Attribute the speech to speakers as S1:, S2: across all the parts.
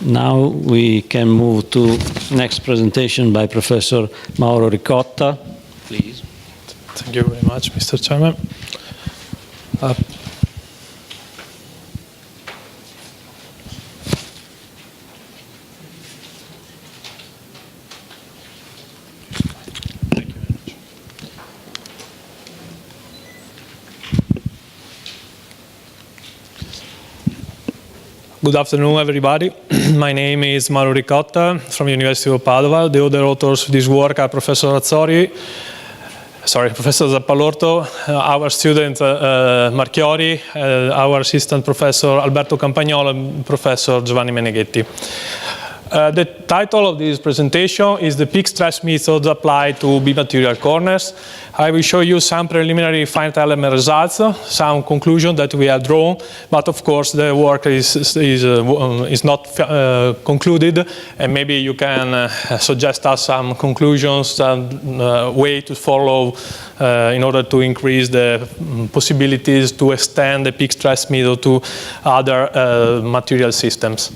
S1: Now we can move to next presentation by Professor Mauro Ricotta, please.
S2: Thank you very much, Mr. Chairman. Good afternoon, everybody. My name is Mauro Ricotta from the University of Padua. The other authors of this work are Professor Professor Zappalorto, our student Marchiori, our assistant professor Alberto Campagnolo, and Professor Giovanni Meneghetti. The title of this presentation is the peak stress methods applied to B-material corners. I will show you some preliminary finite element results, some conclusions that we have drawn, but of course the work is not concluded, and maybe you can suggest us some conclusions and way to follow in order to increase the possibilities to extend the peak stress method to other material systems.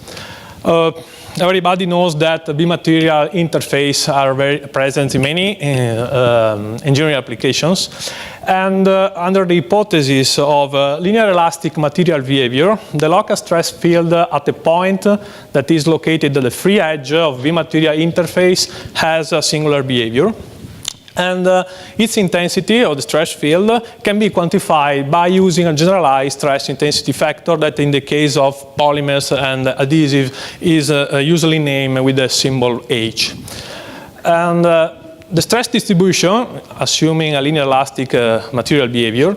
S2: Everybody knows that the B-material interface are very present in many engineering applications. And under the hypothesis of linear elastic material behavior, the local stress field at a point that is located at the free edge of B-material interface has a singular behavior. And its intensity of the stress field can be quantified by using a generalized stress intensity factor that in the case of polymers and adhesive is usually named with the symbol H. And the stress distribution, assuming a linear elastic material behavior,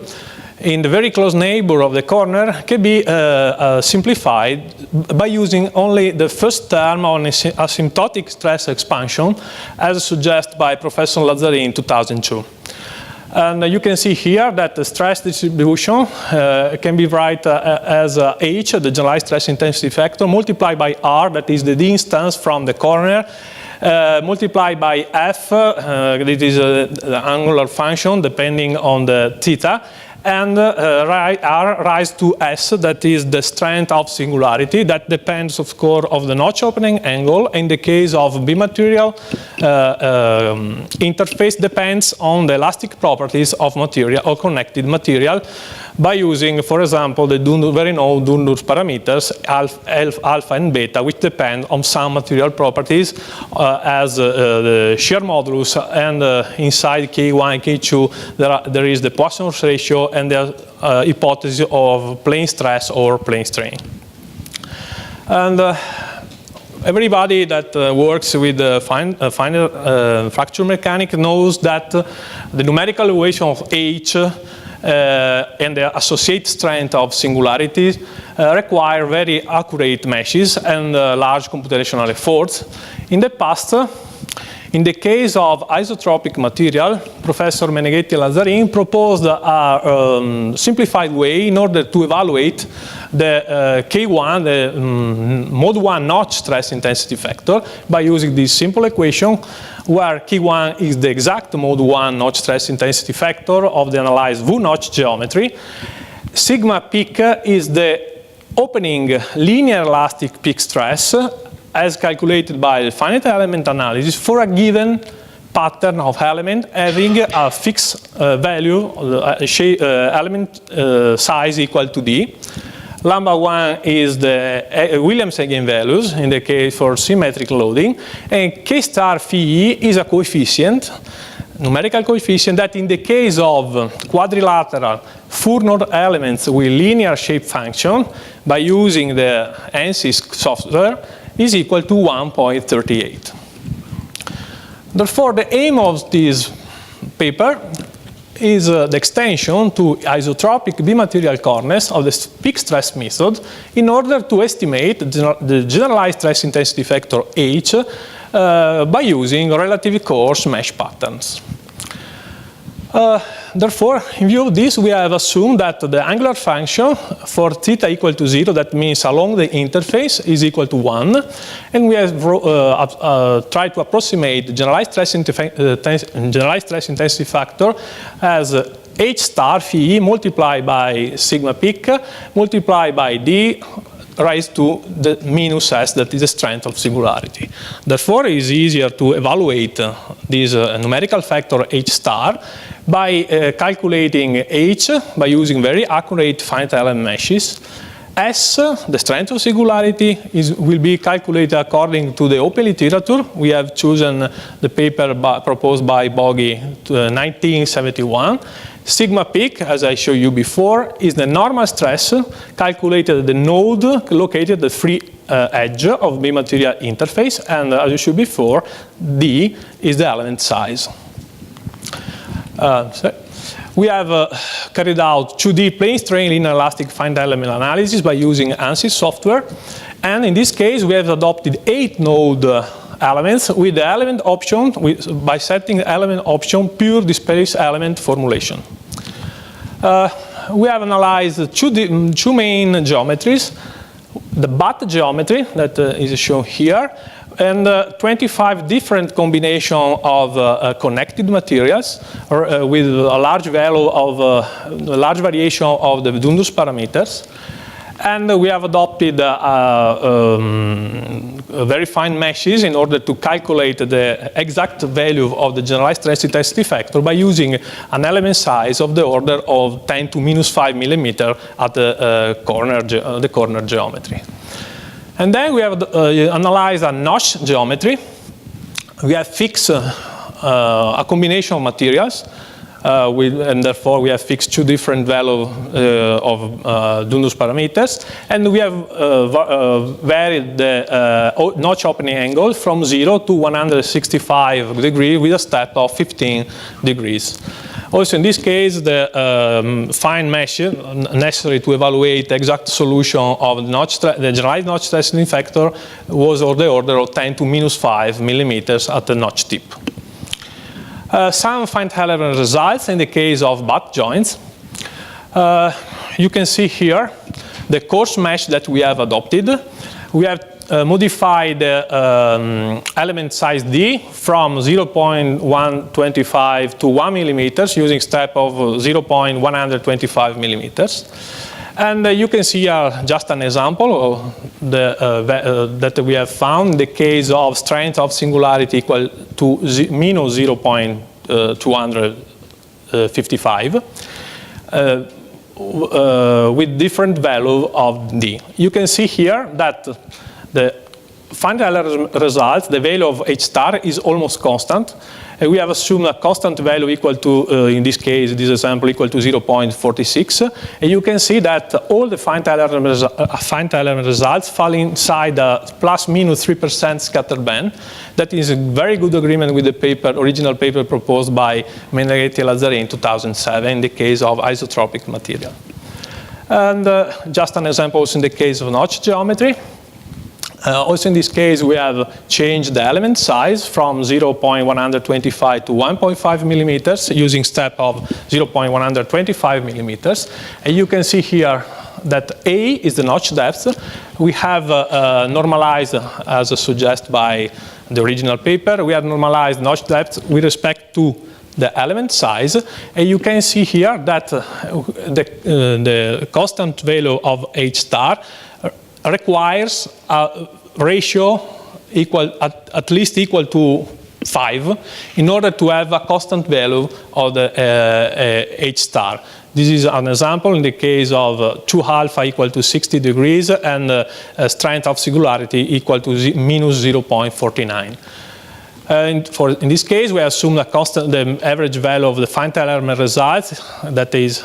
S2: in the very close neighbor of the corner can be simplified by using only the first term on asymptotic stress expansion, as suggested by Professor Lazzarin in 2002. And you can see here that the stress distribution can be written as H, the generalized stress intensity factor, multiplied by R, that is the distance from the corner, multiplied by F, that is the angular function depending on the theta, and R rise to S, that is the strength of singularity, that depends, of course, of the notch opening angle. In the case of B-material interface, depends on the elastic properties of material or connected material by using, for example, the very known Dunder's parameters, alpha and beta, which depend on some material properties as the shear modulus, and inside K1 and K2 there is the Poisson's ratio and the hypothesis of plane stress or plane strain. And everybody that works with fine fracture mechanics knows that the numerical equation of H and the associated strength of singularities require very accurate meshes and large computational efforts. In the past, in the case of isotropic material, Professor Meneghetti and Lazzarin proposed a simplified way in order to evaluate the K1, the mode 1 notch stress intensity factor, by using this simple equation where K1 is the exact mode 1 notch stress intensity factor of the analyzed V-notch geometry. Sigma peak is the opening linear elastic peak stress as calculated by the finite element analysis for a given pattern of element having a fixed value, element size equal to D. Lambda 1 is the Williams eigenvalues in the case for symmetric loading, and K star phi E is a coefficient, numerical coefficient, that in the case of quadrilateral Furnor elements with linear shape function by using the ANSYS software is equal to 1.38. Therefore, the aim of this paper is the extension to isotropic B-material corners of the peak stress method in order to estimate the generalized stress intensity factor H by using relatively coarse mesh patterns. Therefore, in view of this, we have assumed that the angular function for theta equal to 0, that means along the interface, is equal to 1. And we have tried to approximate the generalized stress intensity factor as H star phi multiplied by sigma peak multiplied by D raised to the minus s, that is the strength of singularity. Therefore, it is easier to evaluate this numerical factor h star by calculating h by using very accurate finite element meshes. S, the strength of singularity, will be calculated according to the open literature. We have chosen the paper proposed by Boggy 1971. Sigma peak, as I showed you before, is the normal stress calculated at the node located at the free edge of B material interface, and as you showed before, D is the element size. We have carried out 2D plane strain linear elastic finite element analysis by using ANSYS software. And in this case, we have adopted 8 node elements with the element option, by setting the element option pure displaced element formulation. We have analyzed two main geometries, the butt geometry that is shown here, and 25 different combinations of connected materials with a large value of a large variation of the Dundas parameters. And we have adopted very fine meshes in order to calculate the exact value of the generalized stress intensity factor by using an element size of the order of 10 to minus 5 millimeter at the corner geometry. And then we have analyzed a notch geometry. We have fixed a combination of materials, and therefore we have fixed 2 different values of Dundas parameters, and we have varied the notch opening angle from 0 to 165 degrees with a step of 15 degrees. Also, in this case, the fine mesh necessary to evaluate the exact solution of the generalized notch stress factor was of the order of 10 to minus 5 millimeters at the notch tip. Some finite element results in the case of butt joints. You can see here the coarse mesh that we have adopted. We have modified the element size D from 0.125 to 1 millimeters using step of 0.125 millimeters. And you can see just an example of that we have found in the case of strength of singularity equal to minus 0.255 with different value of D. You can see here that the final result, the value of H star, is almost constant. And we have assumed a constant value equal to, in this case, this example, equal to 0.46. And you can see that all the finite element results fall inside a plus minus 3% scatter band. That is a very good agreement with the original paper proposed by Meneghetti and Lazzari in 2007 in the case of isotropic material. And just an example also in the case of notch geometry. Also in this case, we have changed the element size from 0.125 to 1.5 millimeters using step of 0.125 millimeters. And you can see here that A is the notch depth. We have normalized, as suggested by the original paper, we have normalized notch depth with respect to the element size. And you can see here that the constant value of H star requires a ratio at least equal to 5 in order to have a constant value of the H star. This is an example in the case of 2 alpha equal to 60 degrees and strength of singularity equal to minus 0.49. In this case, we assume the average value of the finite element results, that is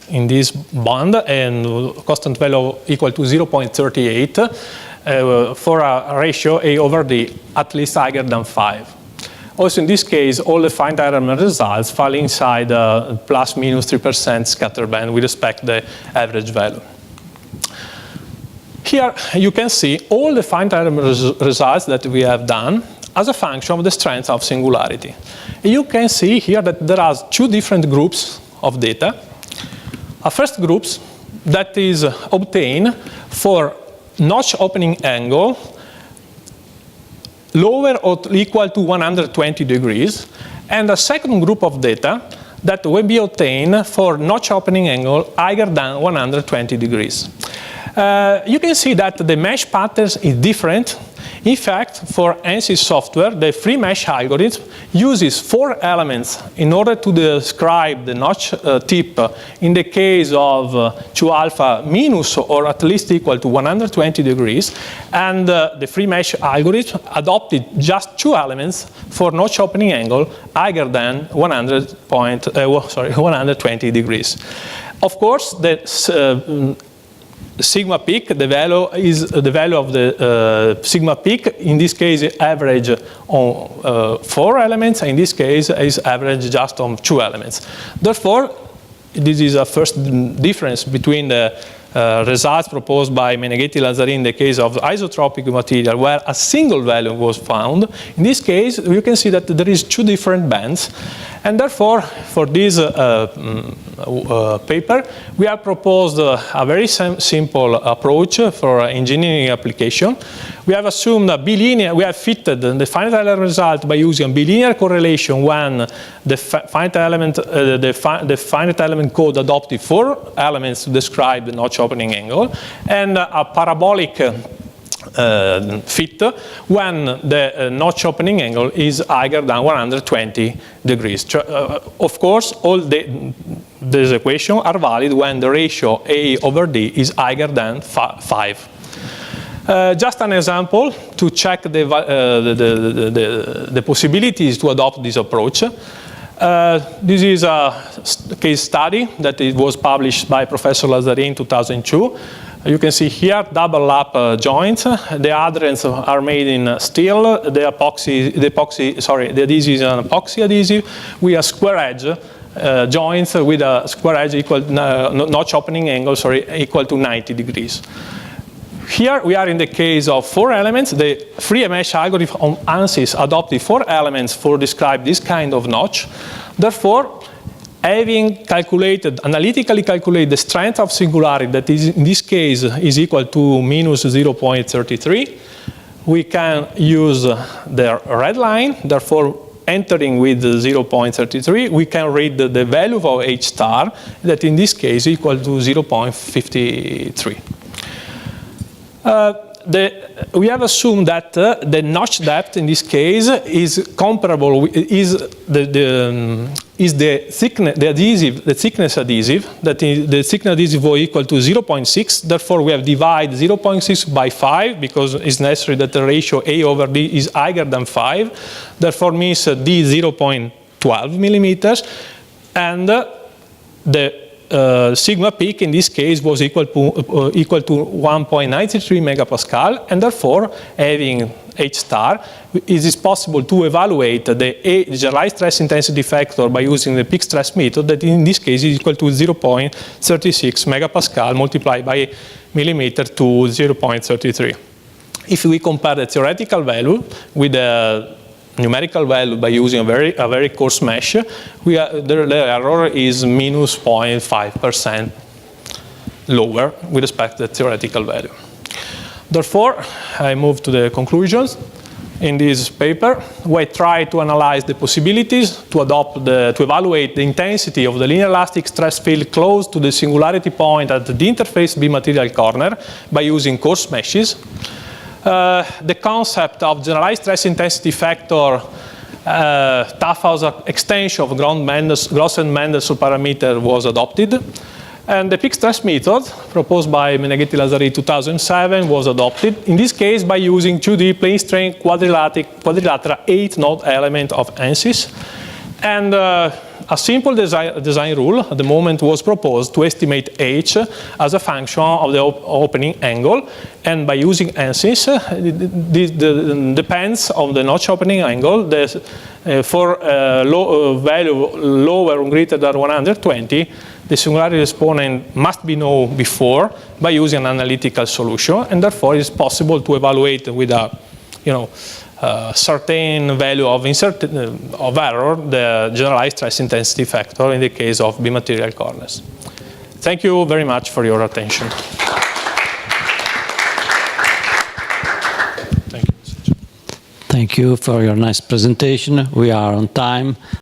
S2: in this bond, and constant value equal to 0.38 for a ratio A over D at least higher than 5. Also in this case, all the finite element results fall inside plus minus 3% scatter band with respect to the average value. Here you can see all the finite element results that we have done as a function of the strength of singularity. You can see here that there are 2 different groups of data. A first group that is obtained for notch opening angle lower or equal to 120 degrees, and a second group of data that will be obtained for notch opening angle higher than 120 degrees. You can see that the mesh patterns is different. In fact, for ANSYS software, the free mesh algorithm uses 4 elements in order to describe the notch tip in the case of 2 alpha minus or at least equal to 120 degrees. And the free mesh algorithm adopted just 2 elements for notch opening angle higher than 120 degrees. Of course, the sigma peak, the value of the sigma peak, in this case average on 4 elements, in this case is average just on 2 elements. Therefore, this is a first difference between the results proposed by Meneghetti-Lazzarini in the case of isotropic material, where a single value was found. In this case, you can see that there is 2 different bands. And therefore, for this paper, we have proposed a very simple approach for engineering application. We have assumed a bilinear, we have fitted the finite element result by using a bilinear correlation when the finite element code adopted 4 elements to describe the notch opening angle, and a parabolic fit when the notch opening angle is higher than 120 degrees. Of course, all these equations are valid when the ratio A over D is higher than 5. Just an example to check the possibilities to adopt this approach. This is a case study that it was published by Professor Lazzarini in 2002. You can see here double lap joints. The adherents are made in steel. The adhesive is an epoxy adhesive with a square edge joints with a square edge equal notch opening angle equal to 90 degrees. Here we are in the case of 4 elements. The free mesh algorithm on ANSYS adopted 4 elements for describe this kind of notch. Therefore, having analytically calculated the strength of singularity, that is in this case is equal to minus 0.33, we can use the red line. Therefore, entering with 0.33, we can read the value of H star, that in this case is equal to 0.53. We have assumed that the notch depth in this case is comparable, is the thickness adhesive, that is the thickness adhesive was equal to 0.6. Therefore, we have divided 0.6 by 5 because it's necessary that the ratio A over D is higher than 5. Therefore, means D 0.12 millimeters, and the sigma peak in this case was equal to 1.93 megapascal, and therefore, having H star, it is possible to evaluate the generalized stress intensity factor by using the peak stress method, that in this case is equal to 0.36 megapascal multiplied by millimeter to 0.33. If we compare the theoretical value with the numerical value by using a very coarse mesh, the error is minus 0.5% lower with respect to the theoretical value. Therefore, I move to the conclusions. In this paper, we try to analyze the possibilities to evaluate the intensity of the linear elastic stress field close to the singularity point at the interface B material corner by using coarse meshes. The concept of generalized stress intensity factor tough as an extension of Gross and Mendelssohn parameter was adopted. And the peak stress method proposed by Meneghetti-Lazzarini 2007 was adopted, in this case by using 2D plane strain quadrilateral 8-node element of ANSYS. And a simple design rule at the moment was proposed to estimate H as a function of the opening angle. And by using ANSYS, this depends on the notch opening angle. For value lower or greater than 120, the singularity exponent must be known before by using an analytical solution. And therefore, it's possible to evaluate with a certain value of error, the generalized stress intensity factor in the case of B material corners. Thank you very much for your attention.
S1: Thank you for your nice presentation. We are on time.